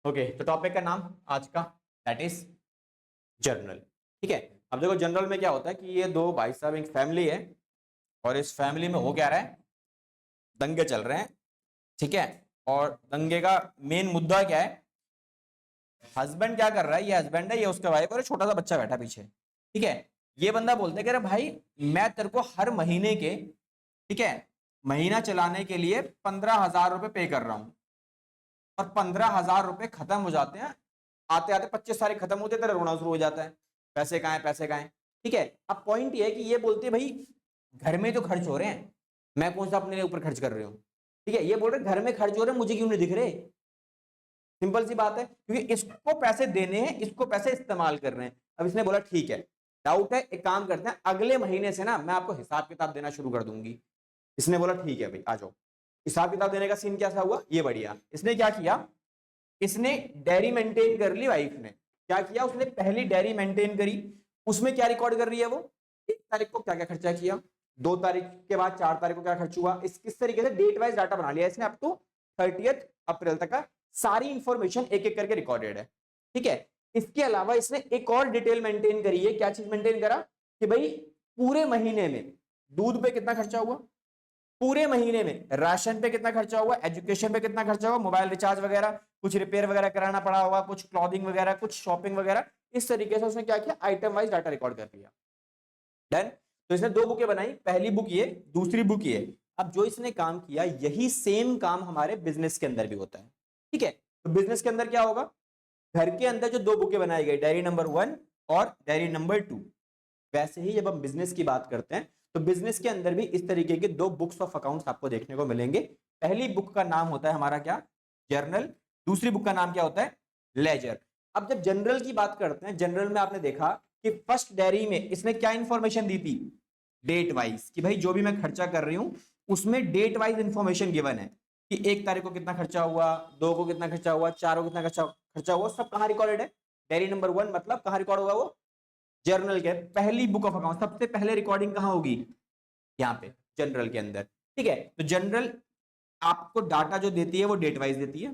Okay, तो topic का नाम आज का दैट इज जर्नल। ठीक है, अब देखो जनरल में क्या होता है कि ये दो भाई साहब एक फैमिली है और इस फैमिली में हो क्या रहा है, दंगे चल रहे हैं। ठीक है, और दंगे का मेन मुद्दा क्या है, हस्बैंड क्या कर रहा है, ये हस्बैंड है, ये उसका वाइफ और छोटा सा बच्चा बैठा पीछे। ठीक है, ये बंदा बोलता है कि अरे भाई मैं तेरे को हर महीने के, ठीक है, महीना चलाने के लिए 15,000 रुपए पे कर रहा हूं और 15,000 रुपए खत्म हो जाते हैं, आते आते 25 तारीख खत्म होते तेरा रोना शुरू हो जाता है, पैसे कहाँ है पैसे कहाँ है। ठीक है, अब पॉइंट ये है कि ये बोलते हैं भाई घर में तो खर्च हो रहे हैं, मैं कौन सा अपने ऊपर खर्च कर रही हूँ। ठीक है, ये बोल रहे घर में खर्च हो रहे हैं, मुझे क्यों नहीं दिख रहे। सिंपल सी बात है, क्योंकि इसको पैसे देने हैं, इसको पैसे इस्तेमाल कर रहे हैं। अब इसने बोला ठीक है, डाउट है, एक काम करते हैं अगले महीने से ना मैं आपको हिसाब किताब देना शुरू कर दूंगी। इसने बोला ठीक है भाई आ जाओ। हिसाब किताब देने का सीन कैसा हुआ, ये बढ़िया, इसने क्या किया, इसने डायरी मेंटेन कर ली। वाइफ ने क्या किया, उसने पहली डायरी मेंटेन करी, उसमें क्या रिकॉर्ड कर रही है वो, 1 तारीख को क्या क्या खर्चा किया, 2 तारीख के बाद 4 तारीख को क्या खर्च हुआ, किस तरीके से डेट वाइज डाटा बना लिया इसने, अप टू 30 अप्रैल तक का सारी इंफॉर्मेशन एक एक करके रिकॉर्डेड है। ठीक है, इसके अलावा इसने एक और डिटेल मेंटेन करी है, क्या चीज मेंटेन करा कि भाई पूरे महीने में दूध पे कितना खर्चा हुआ, पूरे महीने में राशन पे कितना खर्चा हुआ, एजुकेशन पे कितना खर्चा हुआ, मोबाइल रिचार्ज वगैरह, कुछ रिपेयर वगैरह कराना पड़ा होगा, कुछ क्लॉथिंग वगैरह, कुछ शॉपिंग वगैरह, इस तरीके से उसने क्या किया, आइटम वाइज डाटा रिकॉर्ड कर लिया। डन। तो इसने 2 बुकें बनाई, पहली बुक ये, दूसरी बुक ये। अब जो इसने काम किया यही सेम काम हमारे बिजनेस के अंदर भी होता है। ठीक है, तो बिजनेस के अंदर क्या होगा, घर के अंदर जो 2 बुकें बनाई गई, डायरी नंबर 1 और डायरी नंबर 2, वैसे ही जब हम बिजनेस की बात करते हैं तो बिजनेस के अंदर भी इस तरीके के 2 बुक्स ऑफ अकाउंट्स आपको देखने को मिलेंगे। पहली बुक का नाम होता है हमारा क्या, जर्नल, दूसरी बुक का नाम क्या होता है, लेजर। अब जब जनरल की बात करते हैं, जनरल में आपने देखा कि फर्स्ट डायरी में इसने क्या इंफॉर्मेशन दी थी, डेट वाइज, कि भाई जो भी मैं खर्चा कर रही हूं उसमें डेट वाइज इंफॉर्मेशन गिवन है कि 1 तारीख को कितना खर्चा हुआ, 2 को कितना खर्चा हुआ, 4 को कितना खर्चा हुआ, सब कहां रिकॉर्डेड है, डायरी नंबर 1, मतलब कहां रिकॉर्ड हुआ वो, जर्नल के पहली बुक ऑफ अकाउंट। सबसे पहले रिकॉर्डिंग कहां होगी, यहाँ पे जनरल के अंदर। ठीक है, तो जनरल आपको डाटा जो देती है वो डेट वाइज देती है,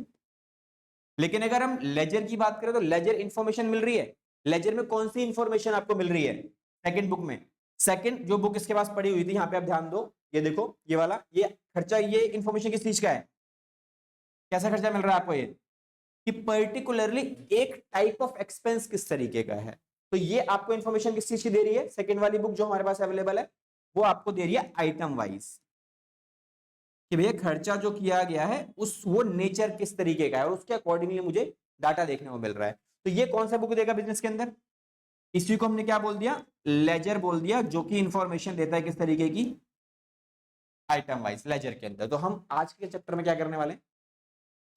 लेकिन अगर हम लेजर की बात करें तो लेजर इंफॉर्मेशन मिल रही है। लेजर में कौन सी इंफॉर्मेशन आपको मिल रही है, सेकंड बुक में, सेकंड जो बुक इसके पास पड़ी हुई थी, यहाँ पे आप ध्यान दो, ये देखो ये वाला, ये खर्चा, ये इंफॉर्मेशन किस चीज का है, कैसा खर्चा मिल रहा है आपको, ये कि पर्टिकुलरली एक टाइप ऑफ एक्सपेंस किस तरीके का है। तो ये आपको इंफॉर्मेशन किस चीज की दे रही है, सेकंड वाली बुक जो हमारे पास अवेलेबल है वो आपको दे रही है आइटम वाइज, कि भैया खर्चा जो किया गया है उस वो नेचर किस तरीके का है और उसके अकॉर्डिंगली मुझे डाटा देखने को मिल रहा है। तो ये कौन सा बुक देगा बिजनेस के अंदर, इसी को हमने क्या बोल दिया, लेजर बोल दिया, जो कि इंफॉर्मेशन देता है किस तरीके की, आइटम वाइज, लेजर के अंदर। तो हम आज के चैप्टर में क्या करने वाले,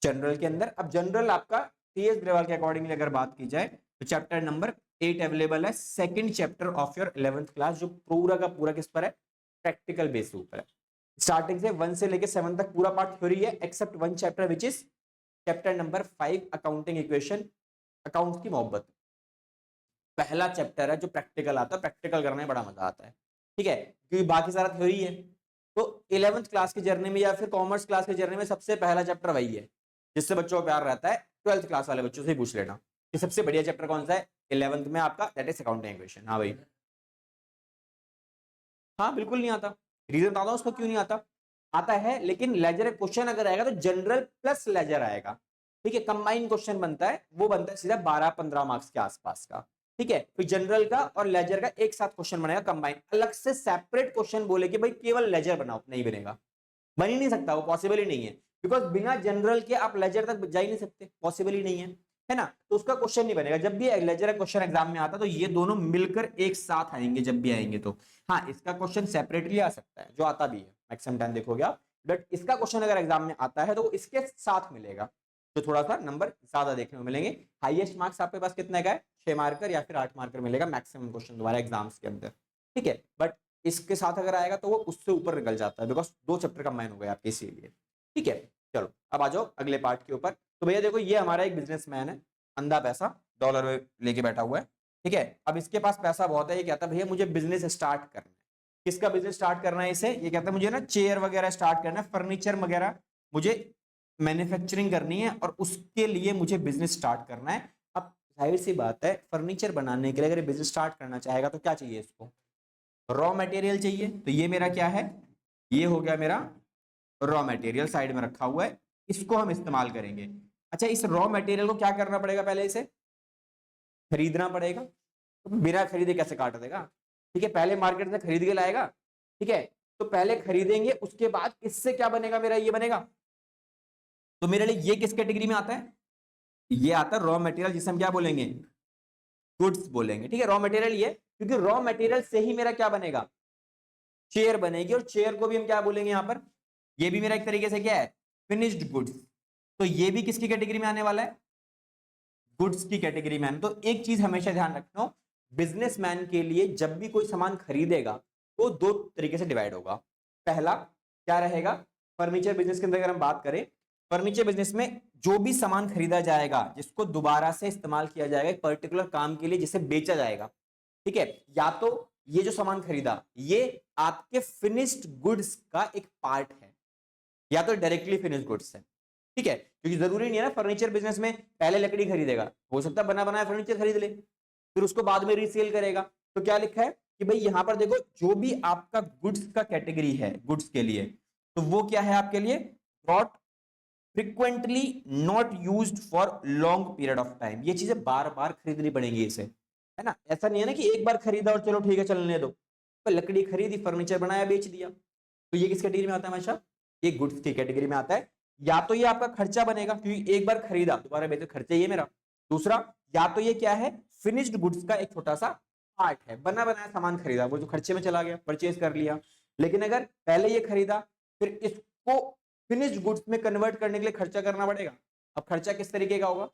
जनरल के अंदर। अब जनरल आपका टीएस ग्रेवाल के अकॉर्डिंगली अगर बात की जाए तो चैप्टर नंबर 8 अवेलेबल है, second chapter of your 11th class, जो पूरा का पूरा किस पर है, प्रैक्टिकल बेस ऊपर है। स्टार्टिंग से 1 से लेके 7 तक पूरा पार्ट थ्योरी है, except 1 chapter which is chapter number 5 accounting equation, accounts की मोहब्बत। पहला चैप्टर है जो प्रैक्टिकल आता है, प्रैक्टिकल करने में बड़ा मजा आता है। ठीक है, क्योंकि बाकी सारा थ्योरी है। तो 11th क्लास की जर्नी में या फिर कॉमर्स क्लास की जर्नी में सबसे पहला चैप्टर वही है जिससे बच्चों को प्यार रहता है। 12th क्लास वाले बच्चों से ही पूछ लेना कि सबसे बढ़िया चैप्टर कौन सा है 11th में आपका, दैट इज अकाउंटिंग इक्वेशन। हाँ भाई, हाँ बिल्कुल नहीं आता, रीजन बताता हूं उसको क्यों नहीं आता, आता है लेकिन लेजर क्वेश्चन अगर आएगा तो जनरल प्लस लेजर आएगा। ठीक है, कंबाइन क्वेश्चन बनता है, वो बनता है सीधा 12-15 मार्क्स के आसपास का। ठीक है, फिर जनरल का और लेजर का एक साथ क्वेश्चन बनेगा कंबाइन, अलग से सेपरेट क्वेश्चन बोले कि भाई केवल लेजर बनाओ, नहीं बनेगा, बन ही नहीं सकता, वो पॉसिबल ही नहीं है, बिकॉज बिना जनरल के आप लेजर तक जा ही नहीं सकते, पॉसिबल ही नहीं है ना। तो उसका क्वेश्चन नहीं बनेगा। जब भी लेजर क्वेश्चन एग्जाम में आता तो ये दोनों मिलकर एक साथ आएंगे, जब भी आएंगे तो। हाँ, इसका क्वेश्चन सेपरेटली आ सकता है, जो आता भी है मैक्सिमम टाइम देखोगे आप, बट इसका क्वेश्चन अगर एग्जाम में आता है तो वो इसके साथ मिलेगा, तो थोड़ा सा नंबर ज्यादा देखने को मिलेंगे। हाईएस्ट मार्क्स आपके पास कितने का है, 6 मार्कर या फिर 8 मार्कर मिलेगा मैक्सिमम क्वेश्चन तुम्हारे एग्जाम्स के अंदर। ठीक है, बट इसके साथ अगर आएगा तो वो उससे ऊपर निकल जाता है, बिकॉज 2 चैप्टर कंबाइन हो गए आपके इसीलिए। ठीक है, चलो अब आ जाओ अगले पार्ट के ऊपर। तो भैया देखो, ये हमारा एक बिजनेसमैन है, अंधा पैसा, डॉलर लेके बैठा हुआ है। ठीक है, अब इसके पास पैसा बहुत है, ये कहता है भैया मुझे बिजनेस स्टार्ट करना है। किसका बिजनेस स्टार्ट करना है इसे, ये कहता है मुझे ना चेयर वगैरह स्टार्ट करना है, फर्नीचर वगैरह मुझे मैन्युफैक्चरिंग करनी है और उसके लिए मुझे बिजनेस स्टार्ट करना है। अब जाहिर सी बात है, फर्नीचर बनाने के लिए अगर बिजनेस स्टार्ट करना चाहेगा तो क्या चाहिए इसको? रॉ मटेरियल चाहिए। तो ये मेरा क्या है? ये हो गया मेरा रॉ मटेरियल, साइड में रखा हुआ है, इसको हम इस्तेमाल करेंगे। अच्छा, इस रॉ मटेरियल को क्या करना पड़ेगा? पहले इसे खरीदना पड़ेगा। तो बिना खरीदे कैसे काट देगा? ठीक है, पहले मार्केट से खरीद के लाएगा। ठीक है, तो पहले खरीदेंगे, उसके बाद इससे क्या बनेगा? मेरा ये बनेगा। तो मेरे लिए ये किस कैटेगरी में आता है? ये आता है रॉ मटेरियल, जिसे हम क्या बोलेंगे? गुड्स बोलेंगे। ठीक है, रॉ मटेरियल ये, क्योंकि रॉ मटेरियल से ही मेरा क्या बनेगा? चेयर बनेगी। और चेयर को भी हम क्या बोलेंगे यहां पर? ये भी मेरा एक तरीके से क्या है? Finished goods. तो ये भी किसकी कैटेगरी में आने वाला है? गुड्स की कैटेगरी में। तो एक चीज हमेशा ध्यान रखना, बिजनेसमैन के लिए जब भी कोई सामान खरीदेगा तो दो तरीके से डिवाइड होगा। पहला क्या रहेगा? फर्नीचर बिजनेस के अंदर अगर हम बात करें, फर्नीचर बिजनेस में जो भी सामान खरीदा जाएगा जिसको दोबारा से इस्तेमाल किया जाएगा एक पर्टिकुलर काम के लिए, जिसे बेचा जाएगा, ठीक है, या तो ये जो सामान खरीदा ये आपके फिनिश्ड गुड्स का एक पार्ट है, या तो डायरेक्टली फिनिश्ड गुड्स है। ठीक है, क्योंकि जरूरी नहीं है ना फर्नीचर बिजनेस में पहले लकड़ी खरीदेगा, हो सकता है बना बनाया फर्नीचर खरीद ले, फिर उसको बाद में रीसेल करेगा। तो क्या लिखा है कि भाई यहां पर देखो, जो भी आपका गुड्स का कैटेगरी है गुड्स के लिए, तो वो क्या है आपके लिए? Not frequently not used for long period of time. ये चीजें बार बार खरीदनी पड़ेंगी इसे, है ना? ऐसा नहीं है ना कि एक बार खरीदा और चलो ठीक है चलने दो। तो लकड़ी खरीदी, फर्नीचर बनाया, बेच दिया। तो ये किस कैटेगरी में आता है हमेशा? ये गुड्स की कैटेगरी में आता है। या तो ये आपका खर्चा बनेगा, क्योंकि एक बार खरीदा दोबारा बेचे, खर्चा ये मेरा। दूसरा, या तो ये क्या है? फिनिश्ड गुड्स का एक छोटा सा पार्ट है, बना बनाया सामान खरीदा, वो जो खर्चे में चला गया, परचेज कर लिया। लेकिन अगर पहले ये खरीदा फिर इसको फिनिश्ड गुड्स में कन्वर्ट करने के लिए खर्चा करना पड़ेगा। अब खर्चा किस तरीके का होगा?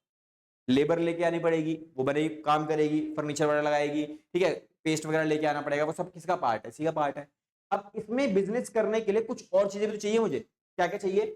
लेबर लेके आनी पड़ेगी, वो बनेगी, काम करेगी, फर्नीचर वगैरह लगाएगी, ठीक है, पेस्ट वगैरह लेके आना पड़ेगा, वो सब किसका पार्ट है? इसी का पार्ट है। अब इसमें बिजनेस करने के लिए कुछ और चीजें भी तो चाहिए मुझे। क्या क्या चाहिए?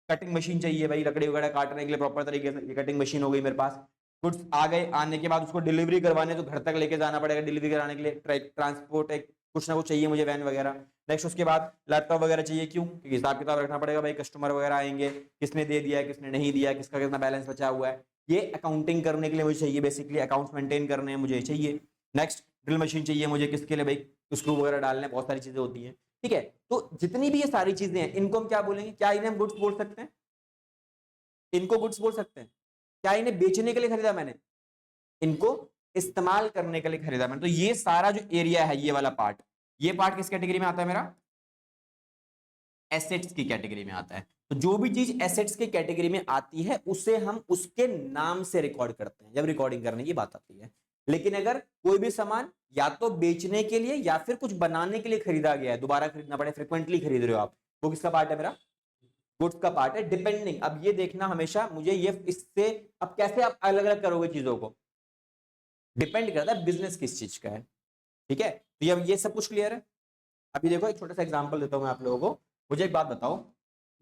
कटिंग मशीन चाहिए भाई, लकड़ी वगैरह काटने के लिए प्रॉपर तरीके से। ये कटिंग मशीन हो गई मेरे पास। गुड्स आ गए, आने के बाद उसको डिलीवरी करवाने तो घर तक लेके जाना पड़ेगा, डिलीवरी कराने के लिए ट्रांसपोर्ट एक कुछ ना कुछ चाहिए मुझे, वैन वगैरह। नेक्स्ट उसके बाद लैपटॉप वगैरह चाहिए, क्यों? क्योंकि हिसाब किताब रखना पड़ेगा भाई, कस्टमर वगैरह आएंगे, किसने दे दिया है, किसने नहीं दिया, किसका कितना बैलेंस बचा हुआ है, ये अकाउंटिंग करने के लिए मुझे चाहिए, बेसिकली अकाउंट्स मेंटेन करने हैं मुझे चाहिए। नेक्स्ट ड्रिल मशीन चाहिए मुझे, किसके लिए भाई? स्क्रू वगैरह डालने, बहुत सारी चीजें होती हैं। ठीक है, तो जितनी भी ये सारी चीजें हैं इनको हम क्या बोलेंगे? क्या इन्हें हम गुड्स बोल सकते हैं? इनको गुड्स बोल सकते हैं। क्या इन्हें बेचने के लिए खरीदा मैंने? इनको इस्तेमाल करने के लिए खरीदा मैंने। तो ये सारा जो एरिया है, ये वाला पार्ट, ये पार्ट किस कैटेगरी में आता है मेरा? एसेट्स की कैटेगरी में आता है। तो जो भी चीज एसेट्स की कैटेगरी में आती है उसे हम उसके नाम से रिकॉर्ड करते हैं जब रिकॉर्डिंग करने की बात आती है। लेकिन अगर कोई भी सामान या तो बेचने के लिए या फिर कुछ बनाने के लिए खरीदा गया है, दोबारा खरीदना पड़े, फ्रिक्वेंटली खरीद रहे हो आप, वो किसका पार्ट है? मेरा गुड्स का पार्ट है। डिपेंडिंग, अब ये देखना हमेशा मुझे, ये इससे अब कैसे आप अलग अलग करोगे चीजों को, डिपेंड करता है बिजनेस किस चीज का है। ठीक है, तो ये सब कुछ क्लियर है? अभी देखो एक छोटा सा एग्जांपल देता हूं मैं आप लोगों को। मुझे एक बात बताओ,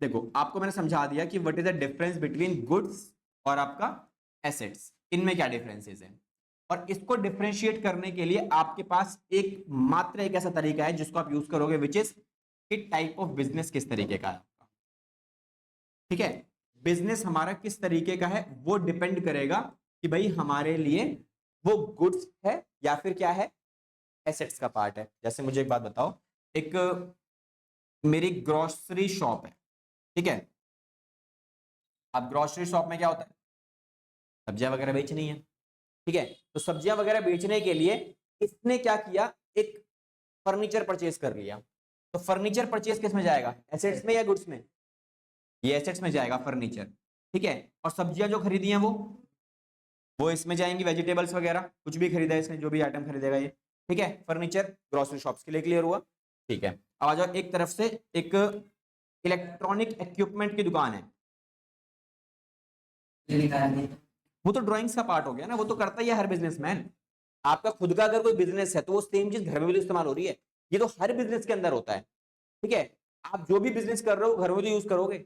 देखो आपको मैंने समझा दिया कि what is the difference between goods और आपका एसेट्स, इनमें क्या डिफरेंसेस हैं। और इसको डिफरेंशिएट करने के लिए आपके पास एक मात्र एक ऐसा तरीका है जिसको आप यूज करोगे, विच इज कि टाइप ऑफ बिजनेस किस तरीके का है आपका। ठीक है, बिजनेस हमारा किस तरीके का है वो डिपेंड करेगा कि भाई हमारे लिए वो गुड्स है या फिर क्या है, एसेट्स का पार्ट है। जैसे मुझे एक बात बताओ, एक मेरी ग्रोसरी शॉप है, ठीक है। अब ग्रोसरी शॉप में क्या होता है? सब्जियां वगैरह बेचनी है, ठीक है। तो सब्जियां वगैरह बेचने के लिए इसने क्या किया? एक फर्नीचर परचेज कर लिया। तो फर्नीचर परचेज किस में जाएगा? एसेट्स में या गुड्स में? ये एसेट्स में जाएगा फर्नीचर, ठीक है। और सब्जियां जो खरीदी हैं वो इसमें जाएंगी, वेजिटेबल्स वगैरह कुछ भी खरीदा है इसने, जो भी आइटम खरीदेगा ये, ठीक है। फर्नीचर ग्रोसरी शॉप्स के लिए क्लियर हुआ, ठीक है। अब आ जाओ, एक तरफ से एक इलेक्ट्रॉनिक इक्विपमेंट की दुकान है, वो तो ड्राइंग्स का पार्ट हो गया ना, वो तो करता ही है हर बिजनेसमैन। आपका खुद का अगर कोई बिजनेस है तो वो सेम चीज घर में भी तो इस्तेमाल हो रही है, ये तो हर बिजनेस के अंदर होता है, ठीक है। आप जो भी बिजनेस कर रहे हो घर में तो यूज करोगे।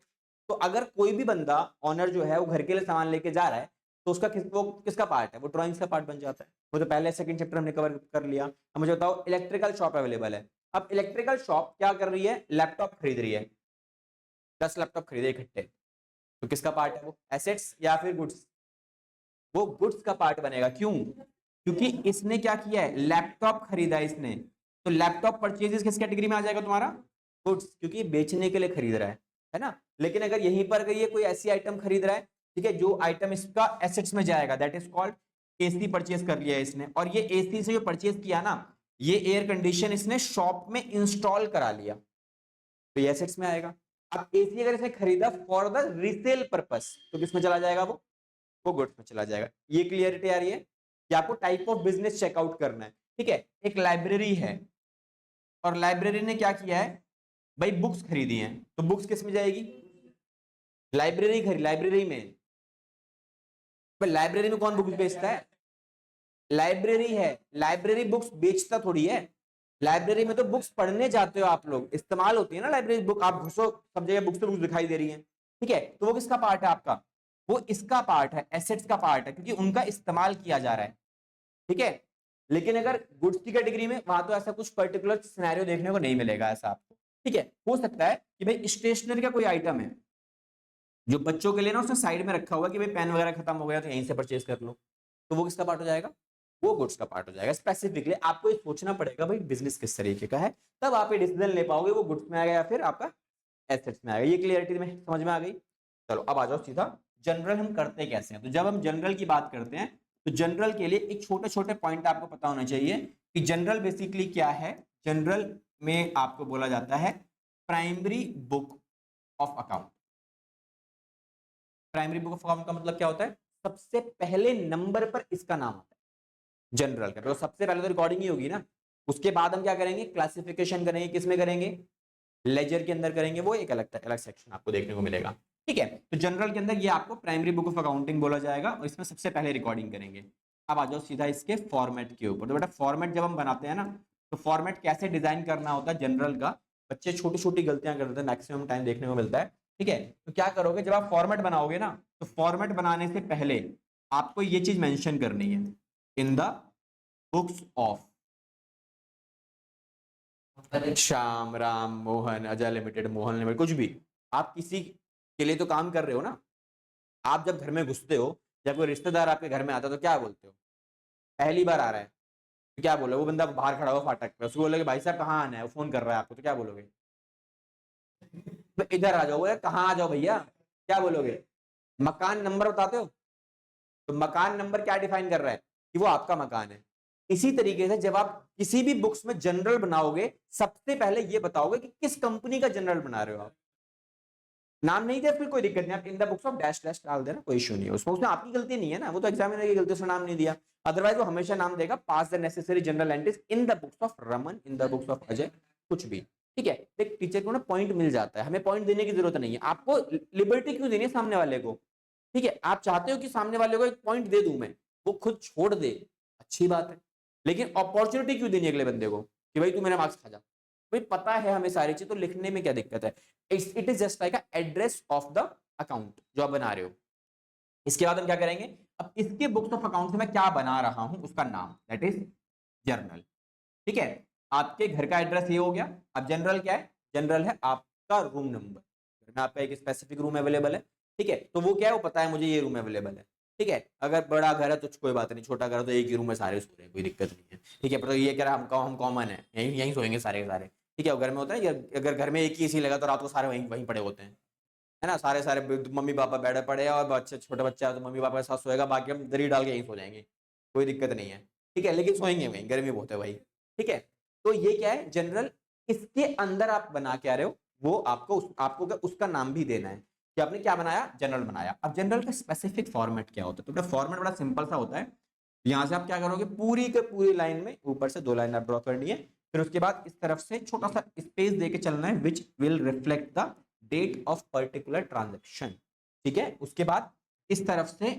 तो अगर कोई भी बंदा ऑनर जो है वो घर के लिए सामान लेके जा रहा है तो उसका वो किसका पार्ट है? वो ड्राइंग्स का पार्ट बन जाता है। वो तो पहले सेकंड चैप्टर हमने कवर कर लिया। अब मुझे बताओ, इलेक्ट्रिकल शॉप अवेलेबल है। अब इलेक्ट्रिकल शॉप क्या कर रही है? लैपटॉप खरीद रही है, 10 लैपटॉप खरीदे इकट्ठे, तो किसका पार्ट है वो, एसेट्स या फिर गुड्स? वो गुड्स का पार्ट बनेगा। क्यों? क्योंकि इसने क्या किया है, लैपटॉप खरीदा इसने, तो लैपटॉप परचेजेस किस कैटेगरी में आ जाएगा तुम्हारा, गुड्स, क्योंकि बेचने के लिए खरीद रहा है ना। लेकिन अगर यहीं पर अगर ये कोई ऐसी आइटम खरीद रहा है, ठीक है, जो आइटम इसका एसेट्स में जाएगा, that is called AC purchase कर लिया है इसने। और ये एसी से जो परचेज किया ना, ये एयर कंडीशन इसने शॉप में इंस्टॉल करा लिया, तो ये एसेट्स में आएगा। अब एसी अगर इसने खरीदा फॉर द रीसेल पर्पस, तो किसमें चला जाएगा वो गुड्स में चला जाएगा। ये क्लियरिटी आ रही है कि आपको टाइप ऑफ बिजनेस चेकआउट करना है, ठीक है। एक लाइब्रेरी है और लाइब्रेरी ने क्या किया है भाई, बुक्स खरीदी हैं, तो बुक्स किस में जाएगी, लाइब्रेरी खरीदी, लाइब्रेरी में। लाइब्रेरी में कौन बुक्स बेचता है, लाइब्रेरी है, लाइब्रेरी बुक्स बेचता थोड़ी है। लाइब्रेरी में तो बुक्स पढ़ने जाते हो आप लोग, इस्तेमाल होती है ना लाइब्रेरी बुक, आप घुसो सब जगह बुक्स तो बुक्स दिखाई दे रही हैं, ठीक है। तो वो किसका पार्ट है आपका, वो इसका पार्ट है, एसेट्स का पार्ट है, क्योंकि उनका इस्तेमाल किया जा रहा है, ठीक है। लेकिन अगर गुड्स की कैटेगरी में, वहां तो ऐसा कुछ पर्टिकुलर सिनेरियो देखने को नहीं मिलेगा ऐसा आपको, ठीक है। हो सकता है कि भाई स्टेशनरी का कोई आइटम है जो बच्चों के लिए ना उसने साइड में रखा हुआ कि भाई पेन वगैरह खत्म हो गया तो यहीं से परचेज कर लो, तो वो किसका पार्ट हो जाएगा, वो गुड्स का पार्ट हो जाएगा। स्पेसिफिकली आपको ये सोचना पड़ेगा भाई बिजनेस किस तरीके का है, तब आप ये डिसीजन ले पाओगे वो गुड्स में आएगा या फिर आपका एसेट्स में आएगा। ये क्लियरिटी में समझ में आ गई। चलो अब आ जाओ सीधा जनरल हम करते कैसे हैं। तो जब हम जनरल की बात करते हैं तो जनरल के लिए एक छोटे छोटे पॉइंट आपको पता होना चाहिए कि जनरल बेसिकली क्या है। जनरल में आपको बोला जाता है primary book of account. Primary book of account का मतलब क्या होता है, सबसे पहले नंबर पर इसका नाम आता है जनरल का। तो सबसे पहले तो रिकॉर्डिंग ही होगी ना, उसके बाद हम क्या करेंगे, क्लासिफिकेशन करेंगे, किसमें करेंगे, लेजर के अंदर करेंगे, वो एक अलग सेक्शन आपको देखने को मिलेगा, ठीक है। तो जनरल के अंदर ये आपको प्राइमरी बुक ऑफ अकाउंटिंग बोला जाएगा और इसमें सबसे पहले रिकॉर्डिंग करेंगे। अब आ जाओ सीधा इसके फॉर्मेट के ऊपर। तो बेटा फॉर्मेट जब हम बनाते हैं ना, तो फॉर्मेट कैसे डिजाइन करना होता है जनरल का, बच्चे छोटी छोटी गलतियां करते हैं, मैक्सिमम टाइम देखने को मिलता है, ठीक है। तो क्या करोगे, जब आप फॉर्मेट बनाओगे ना, तो फॉर्मेट बनाने से पहले आपको ये चीज मेंशन करनी है, इन the books of Shyam, Ram, Mohan, Ajay limited, Mohan limited, कुछ भी आप किसी के लिए तो काम कर रहे हो ना। आप जब घर में घुसते हो, जब कोई रिश्तेदार आपके घर में आता है तो क्या बोलते हो, पहली बार आ रहा है तो क्या बोलोगे, वो बंदा बाहर खड़ा हुआ फाटक पे, उसको बोलोगे भाई साहब कहाँ आना है, वो फोन कर रहा है आपको, तो क्या बोलोगे, इधर आ जाओ, कहाँ आ जाओ भैया, क्या बोलोगे, मकान नंबर बताते हो। तो मकान नंबर क्या डिफाइन कर रहा है कि वो आपका मकान है। इसी तरीके से जब आप किसी भी बुक्स में जनरल बनाओगे, सबसे पहले ये बताओगे कि किस कंपनी का जनरल बना रहे हो आप। नाम नहीं दिया फिर कोई दिक्कत नहीं, आप इन the books of dash dash डाल देना, कोई इशू नहीं है उसमें आपकी गलती नहीं है ना, वो तो एग्जामिनर की गलती से नाम नहीं दिया। अदरवाइज वो हमेशा नाम देगा, pass the necessary general entries in the books of Raman, in the books of Ajay, कुछ भी, ठीक है। एक टीचर को ना पॉइंट मिल जाता है, हमें पॉइंट देने की जरूरत नहीं है, आपको लिबर्टी क्यों देनी है सामने वाले को, ठीक है। आप चाहते हो कि सामने वाले को एक पॉइंट दे दूं मैं, वो खुद छोड़ दे, अच्छी बात है, लेकिन अपॉर्चुनिटी क्यों देनी अगले बंदे को कि भाई तू मेरा मार्क्स खा जा। भाई पता है हमें सारी चीज, तो लिखने में क्या दिक्कत है, it is just like address of the account जो आप बना रहे हो। इसके बाद हम क्या करेंगे, अब इसके बुक्स ऑफ अकाउंट से मैं क्या बना रहा हूं उसका नाम, दैट इज जर्नल, ठीक है। आपके घर का एड्रेस ये हो गया। अब जनरल क्या है, जनरल है आपका रूम नंबर, घर में आपका एक स्पेसिफिक रूम अवेलेबल है, ठीक है। तो वो क्या है, वो पता है मुझे ये रूम अवेलेबल है, ठीक है। अगर बड़ा घर है तो कोई बात नहीं, छोटा घर है तो एक ही रूम में सारे सो रहे हैं, कोई दिक्कत नहीं है, ठीक है। पर तो ये कह रहा है हम कॉमन है, यहीं यहीं सोएंगे सारे सारे, ठीक है। घर में होता है, अगर घर में एक ही एसी लगा तो रात को सारे वहीं वहीं पड़े होते हैं, है ना, सारे सारे मम्मी पापा बैठे पड़े हैं और बच्चे छोटे बच्चा है तो मम्मी पापा के साथ सोएगा, बाकी हम दरी डाल के यहीं सो जाएंगे, कोई दिक्कत नहीं है, ठीक है। लेकिन सोएंगे वहीं, गर्मी बहुत है भाई, ठीक है। तो ये क्या है जनरल, इसके अंदर आप बना के आ रहे हो, वो आपको उसका नाम भी देना है कि आपने क्या बनाया, जनरल बनाया। अब जनरल का स्पेसिफिक फॉर्मेट क्या होता है, तो फॉर्मेट बड़ा सिंपल सा होता है। यहां से आप क्या करोगे, पूरी के पूरी लाइन में ऊपर से 2 लाइन आप ड्रॉ करनी है, फिर उसके बाद इस तरफ से छोटा सा स्पेस देके चलना है, which will reflect the date of particular transaction, ठीक है। उसके बाद इस तरफ से,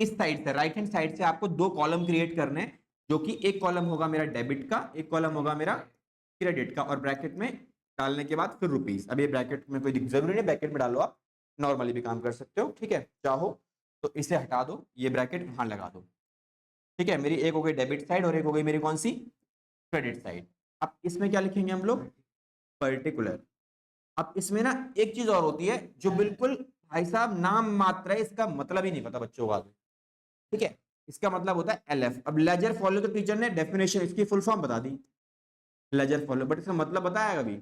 इस साइड से, राइट हैंड साइड से आपको 2 कॉलम क्रिएट करने हैं, जो कि एक कॉलम होगा मेरा डेबिट का, एक कॉलम होगा मेरा क्रेडिट का, और ब्रैकेट में डालने के बाद फिर रुपीस। अब ये ब्रैकेट में कोई जरूरी नहीं ब्रैकेट में डालो, आप नॉर्मली भी काम कर सकते हो, ठीक है। चाहो तो इसे हटा दो, ये ब्रैकेट वहां लगा दो, ठीक है। मेरी एक हो गई डेबिट साइड और एक हो गई मेरी कौन सी, क्रेडिट साइड। अब इसमें क्या लिखेंगे हम लोग, पर्टिकुलर। अब इसमें ना एक चीज और होती है जो बिल्कुल भाई साहब नाम मात्र है, इसका मतलब ही नहीं पता बच्चों को आगे, ठीक है। इसका मतलब होता है LF। अब लेजर फॉलो तो टीचर ने डेफिनेशन इसकी फुल फॉर्म बता दी, लेजर फॉलो, बट इसका मतलब बताया कभी?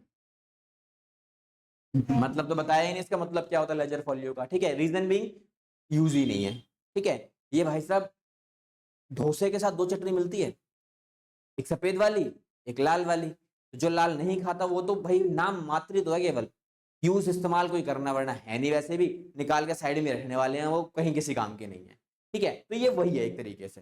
मतलब तो बताया ही नहीं इसका मतलब क्या होता है लेजर फॉलियो का, ठीक है। रीजन बीइंग यूज ही नहीं है, ठीक है। ये भाई साहब डोसे के साथ दो चटनी मिलती है, एक सफेद वाली एक लाल वाली, जो लाल नहीं खाता वो तो भाई नाम मात्र तो है केवल, यूज इस्तेमाल कोई करना वरना है नहीं, वैसे भी निकाल के साइड में रखने वाले हैं, वो कहीं किसी काम के नहीं है, ठीक है। तो ये वही है, एक तरीके से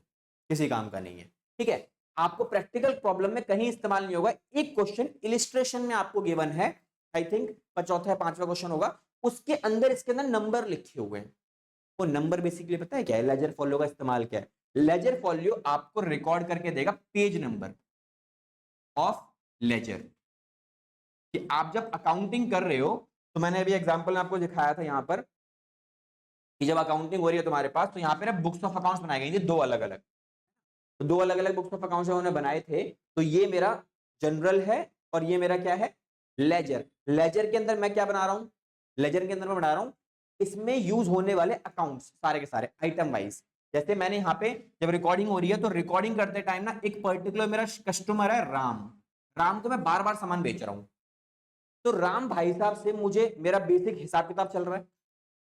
किसी काम का नहीं है, ठीक है। आपको प्रैक्टिकल प्रॉब्लम में कहीं इस्तेमाल नहीं होगा। एक क्वेश्चन इलिस्ट्रेशन में आपको गिवन है, आई थिंक चौथा या पांचवा क्वेश्चन होगा, उसके अंदर इसके अंदर नंबर लिखे हुए हैं। वो नंबर बेसिकली पता है क्या है, लेजर फॉलो का इस्तेमाल क्या है? लेजर फॉलो आपको रिकॉर्ड करके देगा पेज नंबर ऑफ लेजर, कि आप जब अकाउंटिंग कर रहे हो, तो मैंने अभी एग्जांपल आपको दिखाया था यहाँ पर कि जब अकाउंटिंग हो रही है तुम्हारे पास, तो यहाँ पे ना बुक्स ऑफ अकाउंट्स बनाई गई थी दो अलग अलग, तो दो अलग अलग बुक्स ऑफ अकाउंट्स उन्होंने बनाए थे। तो ये मेरा जनरल है और ये मेरा क्या है, लेजर। लेजर के अंदर मैं क्या बना रहा हूँ, लेजर के अंदर मैं बना रहा हूँ इसमें यूज होने वाले अकाउंट्स सारे के सारे आइटम वाइज। जैसे मैंने यहाँ पे जब रिकॉर्डिंग हो रही है, तो रिकॉर्डिंग करते टाइम ना एक पर्टिकुलर मेरा कस्टमर है राम, राम को मैं बार बार सामान बेच रहा हूँ, तो राम भाई साहब से मुझे मेरा बेसिक हिसाब किताब चल रहा है।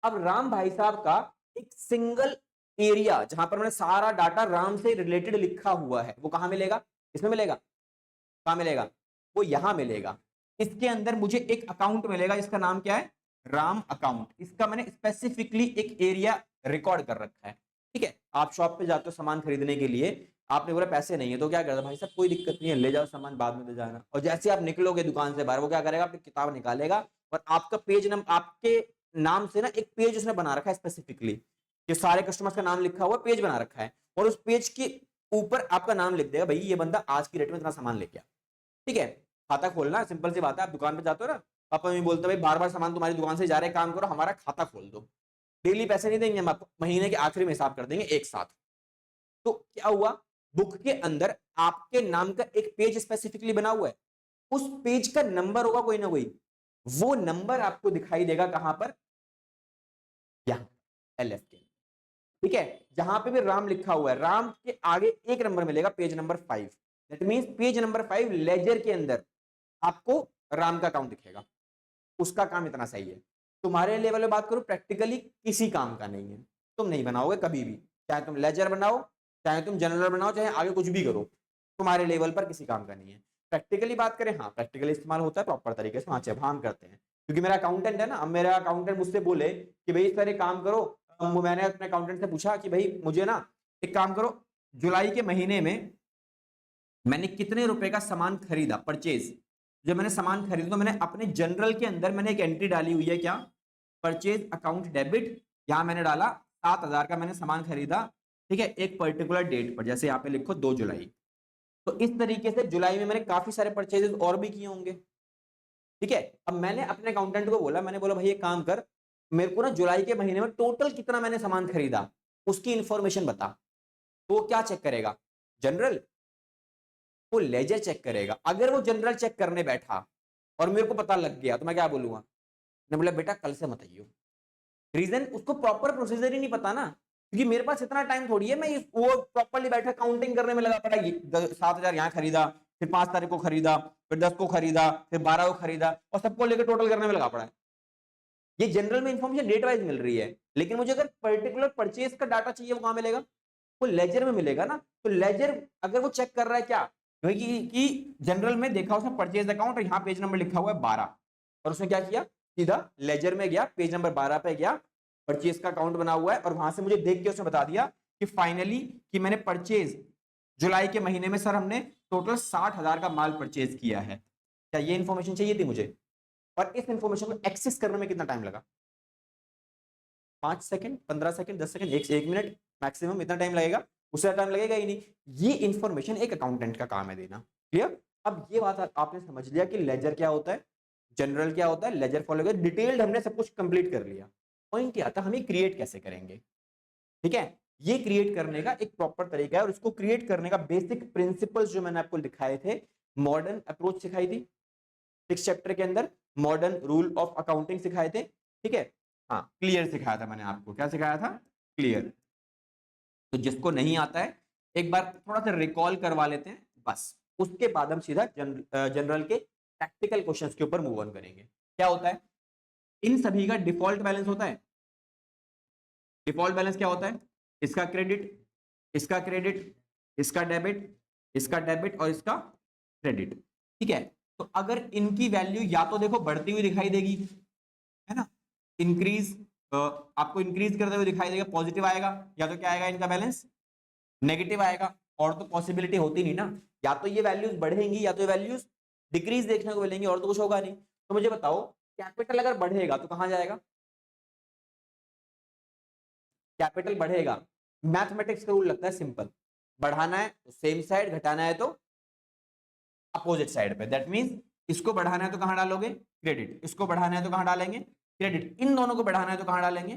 अब राम भाई साहब का एक सिंगल एरिया जहां पर मैंने सारा डाटा राम से रिलेटेड लिखा हुआ है, वो कहां मिलेगा, इसमें मिलेगा, कहां मिलेगा, वो यहां मिलेगा। इसके अंदर मुझे एक अकाउंट मिलेगा, इसका नाम क्या है, राम अकाउंट। इसका मैंने स्पेसिफिकली एक एरिया रिकॉर्ड कर रखा है, ठीक है। आप शॉप पे जाते हो सामान खरीदने के लिए, आपने बोला पैसे नहीं है, तो क्या करता भाई साहब कोई दिक्कत नहीं है, ले जाओ सामान बाद में ले जाना, और जैसे आप निकलोगे दुकान से बाहर, वो क्या करेगा, अपनी किताब निकालेगा और आपका पेज नंबर, आपके नाम से ना एक पेज उसने बना रखा है स्पेसिफिकली, कि सारे कस्टमर्स का नाम लिखा हुआ पेज बना रखा है, और उस पेज के ऊपर आपका नाम लिख देगा, भाई ये बंदा आज की डेट में इतना सामान लेके आया, ठीक है। खाता खोलना सिंपल सी बात है, आप दुकान पे जाते हो ना, पापा मम्मी बोलते भाई बार बार सामान तुम्हारी दुकान से जा रहे, काम करो हमारा खाता खोल दो, डेली पैसे नहीं देंगे हम आपको, महीने के आखिरी में हिसाब कर देंगे एक साथ। तो क्या हुआ, बुक के अंदर आपके नाम का एक पेज स्पेसिफिकली बना हुआ है, उस पेज का नंबर होगा कोई ना कोई, वो नंबर आपको दिखाई देगा कहां पर, यहां LF के, ठीक है। जहां पे भी राम लिखा हुआ है, राम के आगे एक नंबर मिलेगा, page number 5। That means page number 5 ledger के अंदर आपको राम का अकाउंट दिखेगा। उसका काम इतना सही है। तुम्हारे लेवल में बात करूं, प्रैक्टिकली किसी काम का नहीं है, तुम नहीं बनाओगे कभी भी, चाहे तुम लेजर बनाओ, चाहे तुम जनरल बनाओ, चाहे आगे कुछ भी करो, तुम्हारे लेवल पर किसी काम का नहीं है। प्रैक्टिकली बात करें, हाँ प्रैक्टिकली इस्तेमाल होता है प्रॉपर तरीके से, हाँ जब हम करते हैं, क्योंकि मेरा अकाउंटेंट है ना, अब मेरा अकाउंटेंट मुझसे बोले कि भाई सर एक काम करो, मैंने अपने अकाउंटेंट से पूछा कि भाई मुझे ना एक काम करो, जुलाई के महीने में मैंने कितने रुपए का सामान खरीदा, परचेज, जब मैंने सामान खरीदा तो मैंने अपने जनरल के अंदर मैंने एक एंट्री डाली हुई है, क्या, परचेज अकाउंट डेबिट, यहां मैंने डाला 7,000 का मैंने सामान खरीदा, ठीक है, एक पर्टिकुलर डेट पर, जैसे यहाँ पे लिखो 2 जुलाई। तो इस तरीके से जुलाई में मैंने काफी सारे परचेजेस और भी किए होंगे, ठीक है। अब मैंने अपने अकाउंटेंट को बोला, मैंने बोला भाई एक काम कर, मेरे को ना जुलाई के महीने में टोटल कितना मैंने सामान खरीदा उसकी इंफॉर्मेशन बता। तो वो क्या चेक करेगा, जनरल, वो लेजर चेक करेगा। अगर वो जनरल चेक करने बैठा और मेरे को पता लग गया, तो मैं क्या बोलूंगा, मैंने बोला बेटा कल से मत आइयो। रीजन, उसको प्रॉपर प्रोसीजर ही नहीं पता ना, क्योंकि मेरे पास इतना टाइम थोड़ी है, मैं वो प्रॉपरली बैठा काउंटिंग करने में लगा पड़ा, 7,000 यहाँ खरीदा, फिर 5 तारीख को खरीदा, फिर 10 को खरीदा, फिर 12 को खरीदा, और सबको लेकर टोटल करने में लगा पड़ा है। ये जनरल में इंफॉर्मेशन डेट वाइज मिल रही है, लेकिन मुझे अगर पर्टिकुलर परचेज का डाटा चाहिए, वो कहां मिलेगा, वो लेजर में मिलेगा ना। तो लेजर अगर वो चेक कर रहा है क्या, कि जनरल में देखा उसने परचेज अकाउंट और यहाँ पेज नंबर लिखा हुआ है 12, और उसने क्या किया, सीधा लेजर में गया, पेज नंबर 12 पे गया, परचेज का अकाउंट बना हुआ है, और वहां से मुझे देख के उसने बता दिया कि फाइनली कि मैंने परचेज जुलाई के महीने में सर हमने टोटल 60,000 का माल परचेज किया है। क्या ये इंफॉर्मेशन चाहिए थी मुझे, और इस इंफॉर्मेशन को एक्सेस करने में कितना टाइम लगा, 5 second, 15 second, 10 second, 1 minute maximum, इतना टाइम लगेगा, उससे टाइम लगेगा ही नहीं। ये इंफॉर्मेशन एक अकाउंटेंट का काम है देना, क्लियर। अब ये बात आपने समझ लिया कि लेजर क्या होता है, जनरल क्या होता है, लेजर फॉलो कर, डिटेल्ड हमने सब कुछ कंप्लीट कर लिया। पॉइंट क्या था, हमें क्रिएट कैसे करेंगे, ठीक है। ये क्रिएट करने का एक प्रॉपर तरीका है, और इसको क्रिएट करने का बेसिक प्रिंसिपल्स जो मैंने आपको दिखाए थे, मॉडर्न अप्रोच सिखाई थी 6th चैप्टर के अंदर, मॉडर्न रूल ऑफ अकाउंटिंग सिखाए थे, ठीक है। हाँ क्लियर सिखाया था मैंने आपको, क्या सिखाया था, क्लियर। तो जिसको नहीं आता है एक बार थोड़ा सा रिकॉल करवा लेते हैं बस, उसके बाद हम सीधा जनरल के प्रैक्टिकल क्वेश्चंस के ऊपर मूव ऑन करेंगे। क्या होता है, इन सभी का डिफॉल्ट बैलेंस होता है। डिफॉल्ट बैलेंस क्या होता है, इसका क्रेडिट, इसका क्रेडिट, इसका डेबिट, इसका डेबिट और इसका क्रेडिट। ठीक है, तो अगर इनकी वैल्यू या तो देखो बढ़ती हुई दिखाई देगी, है ना, इंक्रीज, आपको इंक्रीज करते हुए दिखाई देगा, पॉजिटिव आएगा, या तो क्या आएगा इनका बैलेंस नेगेटिव आएगा। और तो पॉसिबिलिटी होती नहीं ना, या तो ये वैल्यूज बढ़ेंगी या तो ये वैल्यूज डिक्रीज देखने को मिलेंगी, और तो कुछ होगा नहीं। तो मुझे बताओ कैपिटल अगर बढ़ेगा तो कहां जाएगा, कैपिटल बढ़ेगा, मैथमेटिक्स का रूल लगता है सिंपल, बढ़ाना है तो सेम साइड, घटाना है तो अपोजिट साइड पे। दैट मींस इसको बढ़ाना है तो कहां डालोगे, क्रेडिट, इसको बढ़ाना है तो कहां डालेंगे, क्रेडिट, इन दोनों को बढ़ाना है तो कहां डालेंगे,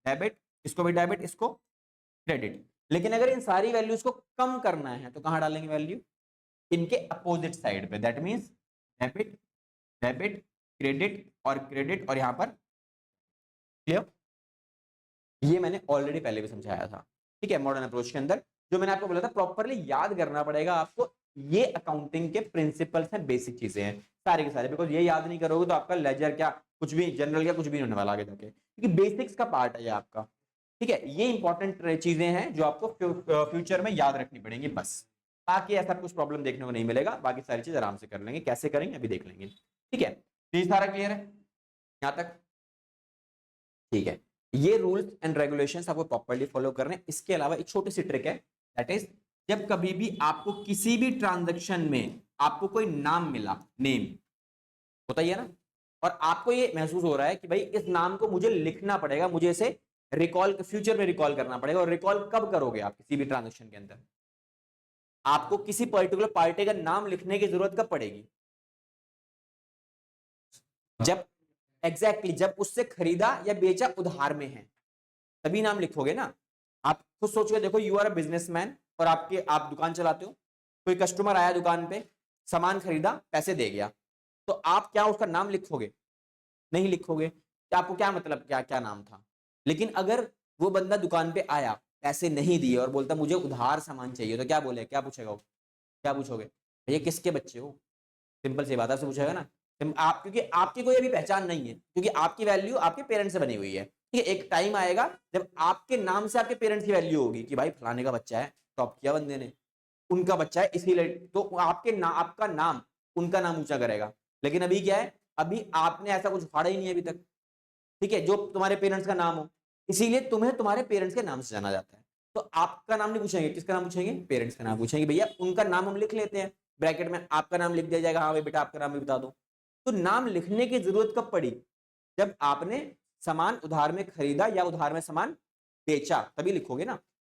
डेबिट, इसको भी डेबिट, इसको क्रेडिट। लेकिन अगर इन सारी वैल्यूज को कम करना है तो कहां डालेंगे वैल्यू, इनके अपोजिट साइड पे। That means debit, debit, credit और क्रेडिट, और यहां पर क्लियर। ये मैंने ऑलरेडी पहले भी समझाया था, ठीक है, मॉडर्न अप्रोच के अंदर। जो मैंने आपको बोला था प्रॉपरली याद करना पड़ेगा आपको, ये अकाउंटिंग के प्रिंसिपल्स हैं, बेसिक चीजें हैं सारे के सारे। बिकॉज ये याद नहीं करोगे तो आपका लेजर क्या, कुछ भी जनरल क्या कुछ भी नहीं होने वाला आगे जाके, क्योंकि बेसिक्स का पार्ट है ये आपका। ठीक है, ये इंपॉर्टेंट चीजें हैं जो आपको फ्यूचर में याद रखनी पड़ेंगी बस। बाकी ऐसा कुछ प्रॉब्लम देखने को नहीं मिलेगा, बाकी सारी चीज आराम से कर लेंगे, कैसे करेंगे अभी देख लेंगे। ठीक है, तो ये सारा क्लियर है यहां तक, ठीक है। ये रूल्स एंड रेगुलेशंस आपको प्रॉपर्ली फॉलो करने हैं। इसके अलावा एक छोटी सी ट्रिक है, दैट इज जब कभी भी आपको किसी भी ट्रांजैक्शन में आपको कोई नाम मिला, नेम होता ही है ना, और आपको ये महसूस हो रहा है कि भाई इस नाम को मुझे लिखना पड़ेगा, मुझे इसे रिकॉल फ्यूचर में रिकॉल करना पड़ेगा। और रिकॉल कब करोगे आप किसी भी ट्रांजैक्शन के अंदर, आपको किसी पर्टिकुलर पार्टी का नाम लिखने की जरूरत कब पड़ेगी, जब एग्जैक्टली जब उससे खरीदा या बेचा उधार में है, तभी नाम लिखोगे ना। आप खुद सोच के देखो, यू आर अ बिजनेसमैन और आप दुकान चलाते हो, कोई कस्टमर आया दुकान पे, सामान खरीदा, पैसे दे गया, तो आप क्या उसका नाम लिखोगे, नहीं लिखोगे। क्या आपको क्या मतलब, क्या क्या नाम था। लेकिन अगर वो बंदा दुकान पे आया, पैसे नहीं दिए और बोलता मुझे उधार सामान चाहिए, तो क्या बोले, क्या पूछेगा वो, क्या पूछोगे, भैया किसके बच्चे हो, सिंपल सी बात आपसे पूछेगा ना। आप, क्योंकि आपकी कोई अभी पहचान नहीं है, क्योंकि आपकी वैल्यू आपके पेरेंट्स से बनी हुई है। ठीक है, एक टाइम आएगा जब आपके नाम से आपके पेरेंट्स की वैल्यू होगी कि भाई फलाने का बच्चा है, टॉप किया बंदे ने, उनका बच्चा है, इसीलिए तो आपका नाम उनका नाम ऊंचा करेगा। लेकिन अभी क्या है, अभी आपने ऐसा कुछ फाड़ा ही नहीं है अभी तक, ठीक है, जो तुम्हारे पेरेंट्स का नाम हो, इसीलिए तुम्हें तुम्हारे पेरेंट्स के नाम से जाना जाता है। तो आपका नाम नहीं पूछेंगे, किसका नाम पूछेंगे, पेरेंट्स का नाम पूछेंगे। भैया उनका नाम हम लिख लेते हैं, ब्रैकेट में आपका नाम लिख दिया जाएगा, हाँ भाई बेटा आपका नाम भी बता दो। तो नाम लिखने की जरूरत कब पड़ी, जब आपने सामान उधार में खरीदा या उधार में सामान बेचा, तभी लिखोगे ना।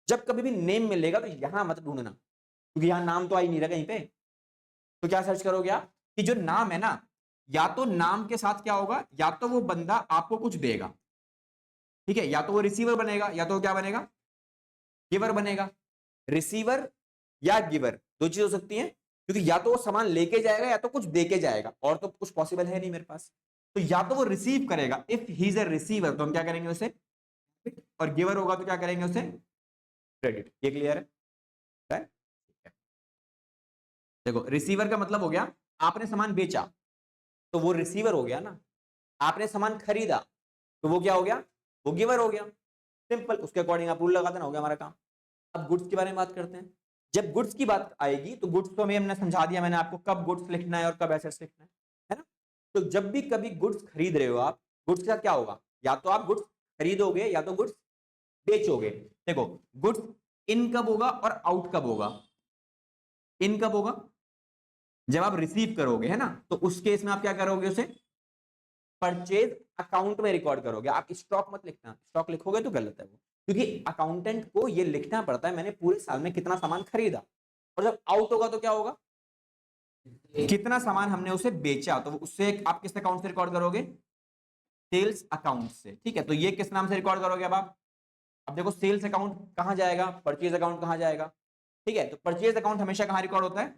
जब कभी भी नेम मिलेगा तो यहां मत ढूंढना, क्योंकि यहां नाम तो आ ही नहीं रहा कहीं पे। तो क्या सर्च करोगे आप, कि जो नाम है ना, या तो नाम के साथ क्या होगा, या तो वो बंदा आपको कुछ देगा, ठीक है, या तो वो रिसीवर बनेगा, या तो क्या बनेगा, गिवर बनेगा। रिसीवर या गिवर दो चीज हो सकती हैं, क्योंकि या तो वो सामान लेके जाएगा या तो कुछ देके जाएगा, और तो कुछ पॉसिबल है नहीं मेरे पास। तो या तो वो रिसीव करेगा, if he is a receiver तो हम क्या करेंगे उसे, और गिवर होगा तो क्या करेंगे उसे, क्रेडिट। ये क्लियर है। देखो रिसीवर का मतलब हो गया, आपने सामान बेचा तो वो रिसीवर हो गया ना, आपने सामान खरीदा तो वो क्या हो गया, वो गिवर हो गया। सिंपल, उसके अकॉर्डिंग आप रूल लगा देना, हो गया हमारा काम। अब गुड्स के बारे में बात करते हैं। जब गुड्स की बात आएगी तो गुड्स तो हमने समझा दिया मैंने आपको, कब गुड्स लिखना है और कब एसेट्स लिखना है ना। तो जब भी कभी गुड्स खरीद रहे हो आप, गुड्स का क्या होगा, या तो आप गुड्स खरीदोगे या तो गुड्स बेचोगे। देखो गुड्स इन कब होगा और आउट कब होगा, इन कब होगा, जब आप रिसीव करोगे, है ना, तो उस केस में आप क्या करोगे, उसे परचेज अकाउंट में रिकॉर्ड करोगे। आप स्टॉक मत लिखना, स्टॉक लिखोगे तो गलत है वो, क्योंकि अकाउंटेंट को ये लिखना पड़ता है मैंने पूरे साल में कितना सामान खरीदा। और जब आउट होगा तो क्या होगा, कितना सामान हमने उसे बेचा, तो उससे आप किस अकाउंट से रिकॉर्ड करोगे, सेल्स अकाउंट से। ठीक है, तो ये किस नाम से रिकॉर्ड करोगे अब अब देखो सेल्स अकाउंट कहां जाएगा, परचेज अकाउंट कहां जाएगा। ठीक है, तो परचेज अकाउंट हमेशा कहां रिकॉर्ड होता है,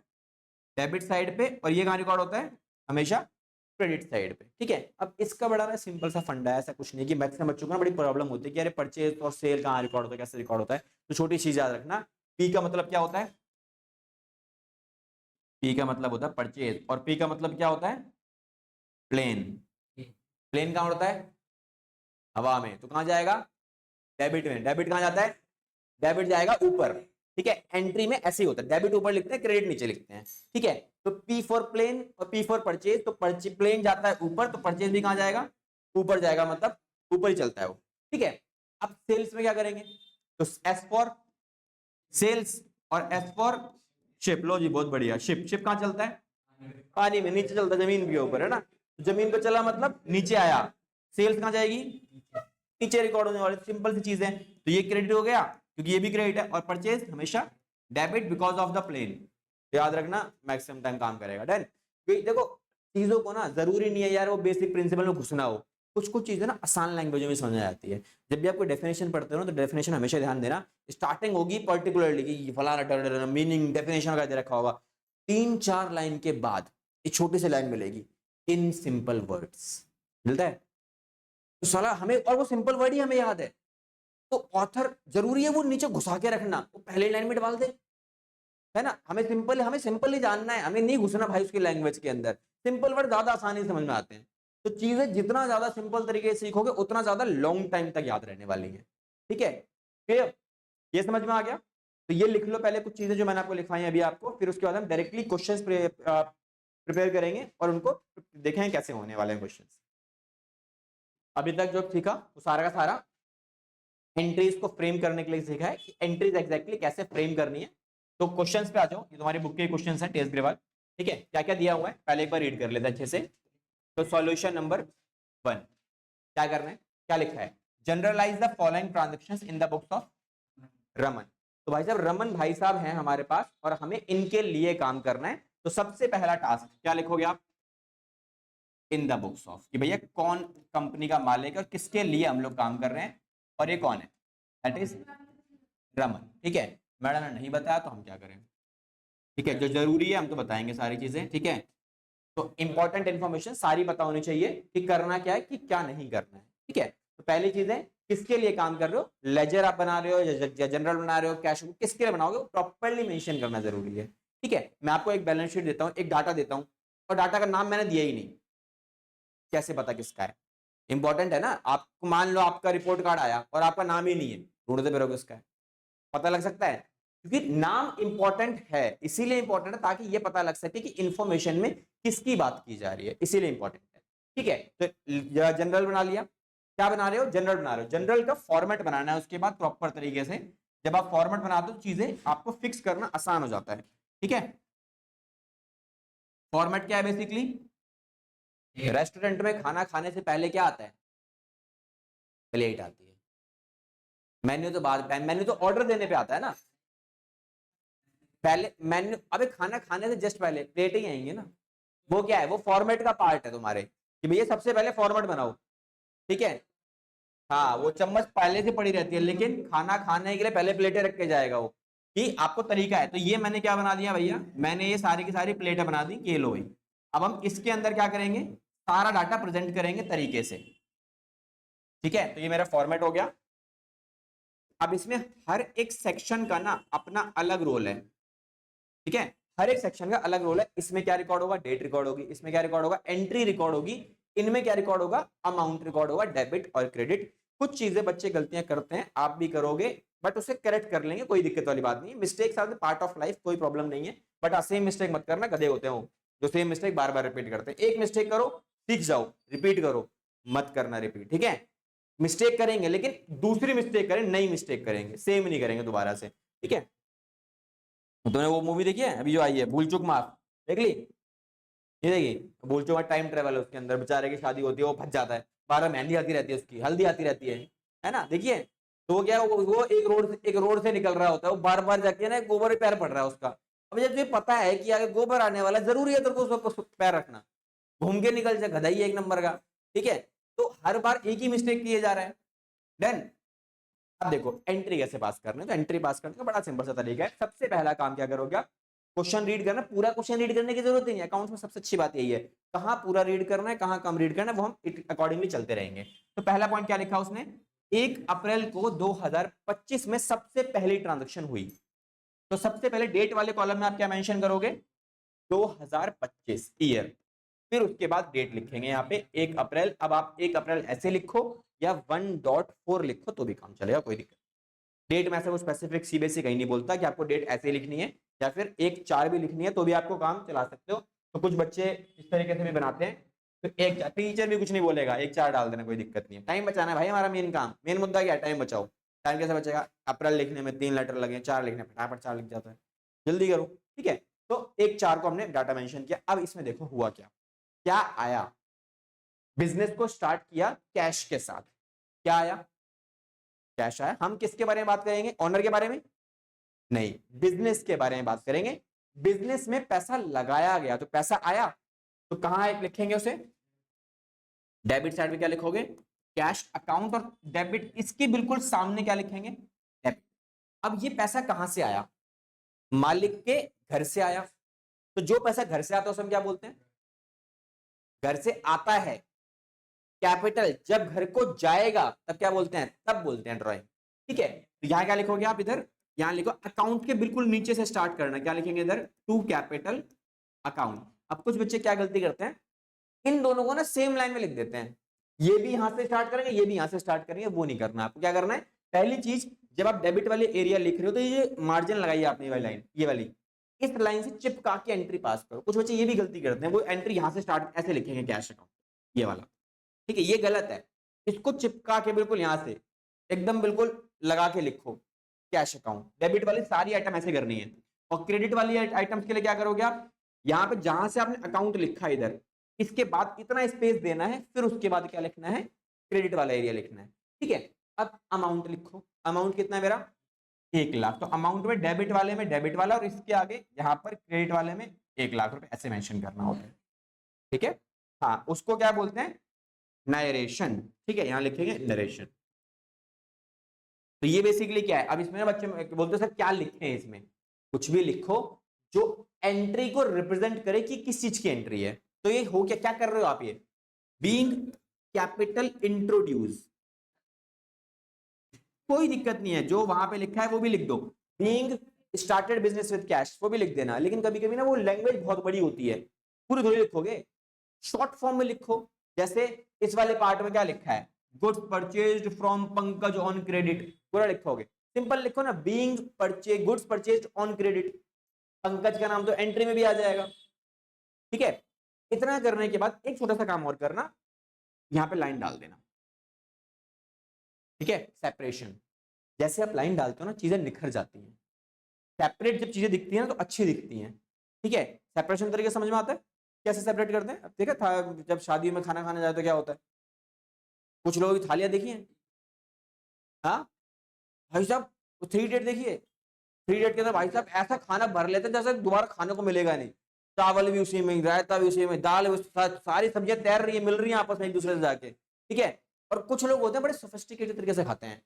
डेबिट साइड पे, और ये कहां रिकॉर्ड होता है, हमेशा क्रेडिट साइड पे, ठीक है। अब इसका बड़ा सिंपल सा फंडा है, ऐसा कुछ नहीं कि मैक्सिमम बच्चों को ना बड़ी प्रॉब्लम होती है कि अरे परचेज और सेल कहाँ रिकॉर्ड होता है, कैसे रिकॉर्ड होता है। तो छोटी चीज याद रखना, पी का मतलब क्या होता है, पी का मतलब होता है परचेज, और पी का मतलब क्या होता है, प्लेन। प्लेन कहाँ उड़ता है, हवा में, तो कहाँ जाएगा, डेबिट में। डेबिट कहाँ जाता है, डेबिट जाएगा ऊपर, ठीक है। एंट्री में ऐसे ही होता है, डेबिट ऊपर लिखते हैं, क्रेडिट नीचे लिखते हैं, ठीक है। तो पी फॉर प्लेन और पी फॉर परचेज, तो प्लेन जाता है ऊपर, तो परचेज भी कहाँ जाएगा, ऊपर जाएगा, मतलब ऊपर ही चलता है वो, ठीक है। अब सेल्स में क्या करेंगे, तो एस फॉर सेल्स और एस फॉर शिप। लो जी बहुत बढ़िया, शिप, शिप कहाँ चलता है, पानी में, नीचे चलता है, जमीन के ऊपर है ना, जमीन पे चला मतलब नीचे आया। सेल्स कहाँ जाएगी, नीचे रिकॉर्ड होने वाली, सिंपल सी चीज है। तो ये क्रेडिट हो गया क्योंकि ये भी क्रेडिट है, और परचेज हमेशा debit because of the plain. तो याद रखना मैक्सिमम टाइम काम करेगा। डन। देखो चीजों को ना जरूरी नहीं है यार वो बेसिक प्रिंसिपल में घुसना हो, कुछ कुछ चीजें ना आसान लैंग्वेज में समझ जाती है। जब भी आपको डेफिनेशन पढ़ते हो ना, तो डेफिनेशन हमेशा ध्यान देना, स्टार्टिंग होगी पर्टिकुलरली कि फलाना मीनिंग डेफिनेशन का दे रखा होगा, 3-4 लाइन के बाद एक छोटी सी लाइन मिलेगी, इन सिंपल वर्ड्स, मिलता है। तो साला हमें, और वो सिंपल वर्ड ही हमें याद है, तो ऑथर जरूरी है वो नीचे घुसा के रखना, वो पहले लाइन में डाल दे, है ना। हमें सिंपल ही जानना है, हमें नहीं घुसना भाई उसकी लैंग्वेज के अंदर। सिंपल वर्ड ज्यादा आसानी से समझ में आते हैं, तो चीजें जितना ज्यादा सिंपल तरीके से सीखोगे उतना ज्यादा लॉन्ग टाइम तक याद रहने वाली है, ठीक है। फिर ये समझ में आ गया, तो ये लिख लो पहले कुछ चीजें जो मैंने आपको लिखवाई अभी आपको, फिर उसके बाद हम डायरेक्टली क्वेश्चंस प्रिपेयर करेंगे और उनको देखेंगे कैसे होने वाले हैं क्वेश्चंस। अभी तक जो सीखा वो सारा का सारा एंट्रीज को फ्रेम करने के लिए सीखा है कि एंट्रीज एग्जैक्टली कैसे फ्रेम करनी है। तो क्वेश्चंस पे आ जाओ, ये तुम्हारी बुक के क्वेश्चंस हैं टेस्ट ग्रेवाल, ठीक है। क्या क्या दिया हुआ है पहले एक बार रीड कर लेते हैं अच्छे से। तो सॉल्यूशन नंबर 1 क्या करना है, क्या लिखा है, journalise the following transactions in the books of Raman. तो भाई साहब रमन भाई साहब हैं हमारे पास और हमें इनके लिए काम करना है। तो सबसे पहला टास्क क्या लिखोगे आप, इन द बुक्स ऑफ, कि भैया कौन कंपनी का मालिक है और किसके लिए हम लोग काम कर रहे हैं, और ये कौन है, दैट इज रमन, ठीक है। मैडम ने नहीं बताया तो हम क्या करें, ठीक है। जो जरूरी है हम तो बताएंगे सारी चीजें, ठीक है। तो इंपॉर्टेंट इन्फॉर्मेशन सारी पता होनी चाहिए कि करना क्या है कि क्या नहीं करना है, ठीक है। तो पहली चीज है किसके लिए काम कर रहे हो, लेजर आप बना रहे हो या जनरल बना रहे हो, कैश किसके लिए बनाओगे प्रॉपर्ली मेंशन करना जरूरी है, ठीक है। मैं आपको एक बैलेंस शीट देता हूँ, एक डाटा देता हूँ, और डाटा का नाम मैंने दिया ही नहीं, कैसे पता किसका है, इंपॉर्टेंट है ना। आपको मान लो आपका रिपोर्ट कार्ड आया और आपका नाम ही नहीं है, ढूंढते फिरोगे किसका है, पता लग सकता है, क्योंकि नाम इंपॉर्टेंट है, इसीलिए इंपॉर्टेंट है ताकि ये पता लग सके कि इंफॉर्मेशन में किसकी बात की जा रही है, इसीलिए इंपॉर्टेंट है, ठीक है। तो जनरल बना लिया, क्या बना रहे हो, जनरल बना रहे हो, जनरल का फॉर्मेट बनाना है उसके बाद प्रॉपर तरीके से। जब आप फॉर्मेट बनाते हो चीजें आपको फिक्स करना आसान हो जाता है, ठीक है। फॉर्मेट क्या है बेसिकली, रेस्टोरेंट में खाना खाने से पहले क्या आता है, प्लेट आती है, मेन्यू तो बाद, मेन्यू तो ऑर्डर देने पे आता है ना, पहले मेन्यू, अबे खाना खाने से जस्ट पहले प्लेट ही आएंगे ना, वो क्या है, वो फॉर्मेट का पार्ट है तुम्हारे, कि भैया सबसे पहले फॉर्मेट बनाओ, ठीक है। हाँ वो चम्मच पहले से पड़ी रहती है, लेकिन खाना खाने के लिए पहले प्लेटें रख के जाएगा वो, कि आपको तरीका है। तो ये मैंने क्या बना दिया भैया, मैंने ये सारी की सारी प्लेटें बना दी, ये लो भाई। अब हम इसके अंदर क्या करेंगे, सारा डाटा प्रेजेंट करेंगे तरीके से, ठीक है। तो ये मेरा फॉर्मेट हो गया। अब इसमें हर एक सेक्शन का ना अपना अलग रोल है, ठीक है। हर एक सेक्शन का अलग रोल है, इसमें क्या रिकॉर्ड होगा, डेट रिकॉर्ड होगी, इसमें क्या रिकॉर्ड होगा, एंट्री रिकॉर्ड होगी, इनमें क्या रिकॉर्ड होगा, अमाउंट रिकॉर्ड होगा, डेबिट और क्रेडिट। कुछ चीजें बच्चे गलतियां करते हैं, आप भी करोगे, बट उसे करेक्ट कर लेंगे, कोई दिक्कत वाली बात नहीं है, mistakes are the part of life, कोई प्रॉब्लम नहीं है। बट सेम मिस्टेक मत करना, गधे होते हो जो सेम मिस्टेक बार बार रिपीट करते हैं। एक मिस्टेक करो, सीख जाओ, रिपीट करो, मत करना रिपीट, ठीक है। मिस्टेक करेंगे लेकिन दूसरी मिस्टेक करें, नई मिस्टेक करेंगे, सेम नहीं करेंगे दोबारा से, ठीक है। तुमने वो मूवी देखी है अभी जो आई है, भूल चूक माफ, देख ली, ये देखी, भूल चूक टाइम ट्रेवल है, उसके अंदर बेचारे की शादी होती है, वो फंस जाता है, 12 मेहंदी आती रहती है उसकी, हल्दी आती रहती है ना, देखिए। तो वो क्या है, वो एक रोड से निकल रहा होता है, वो बार बार जाके ना गोबर पे पैर पड़ रहा है उसका। अब जब तुझे पता है कि आगे गोबर आने वाला है, जरूरी है तेरे को उस पर पैर रखना, घूम के निकल जाए, गधा ही एक नंबर का, ठीक है। तो हर बार एक ही मिस्टेक किए जा रहा है। डन। अब देखो एंट्री कैसे पास करना है, तो एंट्री पास करने का बड़ा सिंपल सा तरीका है। सबसे पहला काम क्या करोगे आप, क्वेश्चन रीड करना, पूरा क्वेश्चन रीड करने की जरूरत नहीं है। अकाउंट्स में सबसे अच्छी बात यही है, कहाँ पूरा रीड करना है, कहाँ कम रीड करना है, वो हम अकॉर्डिंगली चलते रहेंगे। तो पहला पॉइंट क्या लिखा उसने, 1 अप्रैल को 2025 में सबसे पहली ट्रांजैक्शन हुई। तो सबसे पहले डेट वाले कॉलम में आप क्या मेंशन करोगे, 2025 ईयर, फिर उसके बाद डेट लिखेंगे यहाँ पे 1 अप्रैल। अब आप 1 अप्रैल ऐसे लिखो या 1.4 लिखो तो भी काम चलेगा, कोई दिक्कत। डेट में ऐसा कुछ स्पेसिफिक सीबीएसई कहीं नहीं बोलता कि आपको डेट ऐसे लिखनी है, या फिर 1/4 भी लिखनी है तो भी आपको काम चला सकते हो। तो कुछ बच्चे इस तरीके से भी बनाते हैं, तो एक टीचर भी कुछ नहीं बोलेगा, 1/4 डाल देना, कोई दिक्कत नहीं है। टाइम बचाना है भाई हमारा मेन काम, मेन मुद्दा क्या है, टाइम बचाओ। टाइम कैसे बचेगा, अप्रैल लिखने में 3 लेटर लगे, 4 लिखने में फटाफट 4 लिख जाता है, जल्दी करो, ठीक है। तो 1/4 को हमने डाटा मेंशन किया। अब इसमें देखो हुआ क्या, क्या आया, बिजनेस को स्टार्ट किया कैश के साथ, क्या आया, कैश आया। हम किसके बारे में बात करेंगे, ओनर के बारे में नहीं, बिजनेस के बारे में बात करेंगे। बिजनेस में पैसा लगाया गया तो पैसा आया, तो कहां लिखेंगे उसे, डेबिट साइड में क्या लिखोगे, कैश अकाउंट, और डेबिट इसके बिल्कुल सामने क्या लिखेंगे, डेबिट। अब ये पैसा कहां से आया, मालिक के घर से आया। तो जो पैसा घर से आता है उसे हम क्या बोलते हैं, घर से आता है कैपिटल, जब घर को जाएगा तब क्या बोलते हैं, तब बोलते हैं ड्राइंग, ठीक है। तो यहां क्या लिखोगे आप, इधर यहां लिखो अकाउंट के बिल्कुल नीचे से स्टार्ट करना, क्या लिखेंगे इधर, टू कैपिटल अकाउंट। अब कुछ बच्चे क्या गलती करते हैं, इन दोनों को ना सेम लाइन में लिख देते हैं, ये भी यहां से स्टार्ट करेंगे, ये भी यहां से स्टार्ट करेंगे, वो नहीं करना। आपको क्या करना है, पहली चीज, जब आप डेबिट वाले एरिया लिख रहे हो तो ये मार्जिन लगाइए आपने, ये वाली लाइन, ये वाली, इस लाइन से चिपका के एंट्री पास करो। कुछ बच्चे ये भी गलती करते हैं, वो एंट्री यहां से स्टार्ट ऐसे लिखेंगे कैश अकाउंट, ये वाला, ठीक है, ये गलत है। इसको चिपका के बिल्कुल यहां से एकदम बिल्कुल लगा के लिखो कैश अकाउंट। डेबिट वाली सारी आइटम ऐसे करनी है, और क्रेडिट वाली आइटम्स के लिए क्या करोगे आप, यहाँ पे जहां से आपने अकाउंट लिखा है इधर, इसके बाद इतना स्पेस देना है, फिर उसके बाद क्या लिखना है, क्रेडिट वाला एरिया लिखना है, ठीक है। अब अमाउंट लिखो, अमाउंट कितना है मेरा, 1 लाख। तो अमाउंट में डेबिट वाले में डेबिट वाला, और इसके आगे यहाँ पर क्रेडिट वाले में 1 लाख रुपए ऐसे मेंशन करना होता है, ठीक है। हाँ, उसको क्या बोलते हैं, नरेशन, ठीक है, यहां लिखेंगे नरेशन। तो ये बेसिकली क्या है, अब इसमें ना बच्चे बोलते हैं सर क्या लिखें इसमें, कुछ भी लिखो जो एंट्री को रिप्रेजेंट करे कि किस चीज की एंट्री है। तो ये हो क्या, क्या कर रहे हो आप, ये बीइंग कैपिटल इंट्रोड्यूस, कोई दिक्कत नहीं है, जो वहां पे लिखा है वो भी लिख दो। Being started business with cash, वो भी लिख देना, लेकिन कभी कभी ना वो लैंग्वेज बहुत बड़ी होती है, पूरी थोड़ी लिखोगे, शॉर्ट फॉर्म में लिखो। जैसे इस वाले पार्ट में क्या लिखा है, goods purchased from Pankaj on credit, पूरा लिखोगे, सिंपल लिखो ना, being purchase goods purchased on credit, Pankaj का नाम तो एंट्री में भी आ जाएगा, ठीक है। इतना करने के बाद एक छोटा सा काम और करना, यहां पे लाइन डाल देना, ठीक है, सेपरेशन। जैसे आप लाइन डालते हो ना, चीजें निखर जाती हैं, सेपरेट जब चीजें दिखती हैं ना तो अच्छी दिखती हैं, ठीक है। सेपरेशन तरीके समझ में आता है, कैसे सेपरेट करते हैं, अब देखा था जब शादी में खाना खाने जाए तो क्या होता है, कुछ लोगों की थालियां देखी हैं, हाँ भाई साहब, 3 इडियट देखिए, 3 इडियट के अंदर भाई साहब ऐसा खाना भर लेते हैं जैसे दोबारा खाने को मिलेगा नहीं, चावल भी उसी में, रायता भी उसी में, दाल भी सारी सब्जियां तैर रही है, मिल रही है आपस में एक दूसरे से जाके, ठीक है। और कुछ लोग होते हैं बड़े सोफिस्टिकेटेड तरीके से खाते हैं,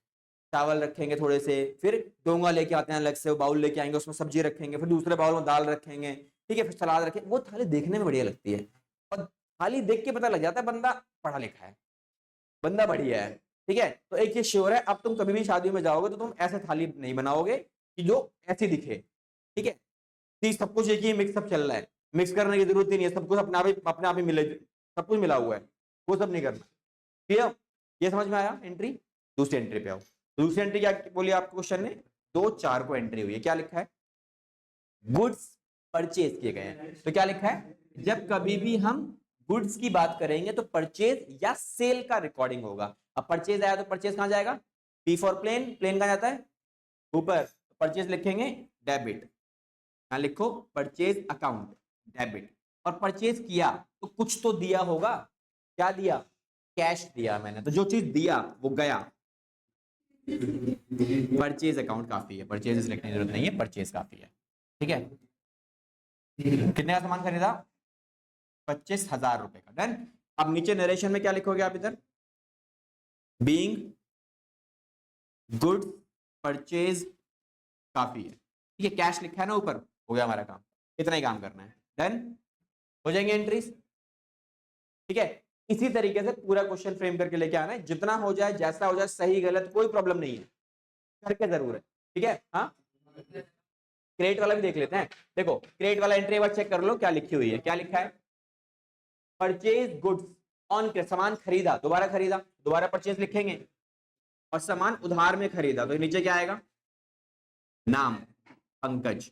चावल रखेंगे थोड़े से, फिर डोंगा लेके आते हैं अलग से, बाउल लेके आएंगे, उसमें सब्जी रखेंगे, फिर दूसरे बाउल में दाल रखेंगे, ठीक है, फिर सलाद रखेंगे, वो थाली देखने में बढ़िया लगती है, और थाली देख के पता लग जाता है बंदा पढ़ा लिखा है, बंदा बढ़िया है, ठीक है। तो एक ये श्योर है, अब तुम कभी भी शादी में जाओगे तो तुम ऐसे थाली नहीं बनाओगे कि जो ऐसी दिखे, ठीक है। तो सब कुछ एक ही मिक्सअप चल रहा है, मिक्स करने की जरूरत ही नहीं है, सब कुछ अपने आप ही मिले, सब कुछ मिला हुआ है, वो सब नहीं करना, ठीक है। ये समझ में आया एंट्री। दूसरी एंट्री पे आओ, दूसरी एंट्री क्या बोली आपको क्वेश्चन ने, 2/4 को एंट्री हुई है, क्या लिखा है, गुड्स परचेज किए गए हैं। तो क्या लिखा है, जब कभी भी हम गुड्स की बात करेंगे तो परचेज या सेल का रिकॉर्डिंग होगा। अब परचेज आया तो परचेज कहां जाएगा, पी फॉर प्लेन, प्लेन कहां जाता है ऊपर, परचेज लिखेंगे डेबिट, यहां लिखो परचेज अकाउंट डेबिट, और परचेज किया तो कुछ तो दिया होगा, क्या दिया, कैश दिया मैंने, तो जो चीज दिया वो गया, परचेज अकाउंट काफी है, परचेज लिखने की जरूरत नहीं है, परचेज काफी है, ठीक है। कितने का सामान खरीदा, 25,000 रुपए का, डन। अब नीचे नरेशन में क्या लिखोगे आप इधर, बीइंग गुड्स परचेज काफी है, ठीक है, कैश लिखा है ना ऊपर, हो गया हमारा काम। इतना ही काम करना है, डन हो जाएंगे एंट्रीज। ठीक है, इसी तरीके से पूरा क्वेश्चन फ्रेम करके लेके आना है, जितना हो जाए जैसा हो जाए, सही गलत कोई प्रॉब्लम नहीं है, करके जरूर है। ठीक है, हाँ क्रेडिट वाला भी देख लेते हैं। देखो क्रेडिट वाला एंट्री एक बार चेक कर लो क्या लिखी हुई है, क्या लिखा है, परचेज गुड्स ऑन क्रेडिट, सामान खरीदा, दोबारा खरीदा, दोबारा परचेज लिखेंगे, और सामान उधार में खरीदा, तो नीचे क्या आएगा, नाम पंकज,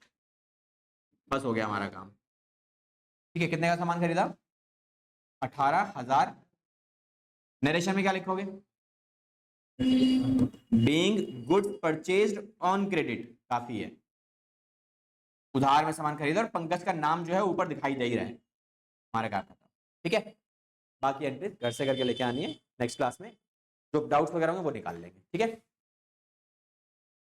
बस हो गया हमारा काम। ठीक है, कितने का सामान खरीदा, 18,000। नरेशन में क्या लिखोगे, being good purchased on credit, काफी है, उधार में सामान खरीदा, और पंकज का नाम जो है ऊपर दिखाई दे ही रहा है, हमारा क्या था। ठीक है, बाकी एंट्री घर से करके लेके आनी है, नेक्स्ट क्लास में जो डाउट्स वगैरह होंगे वो निकाल लेंगे। ठीक है।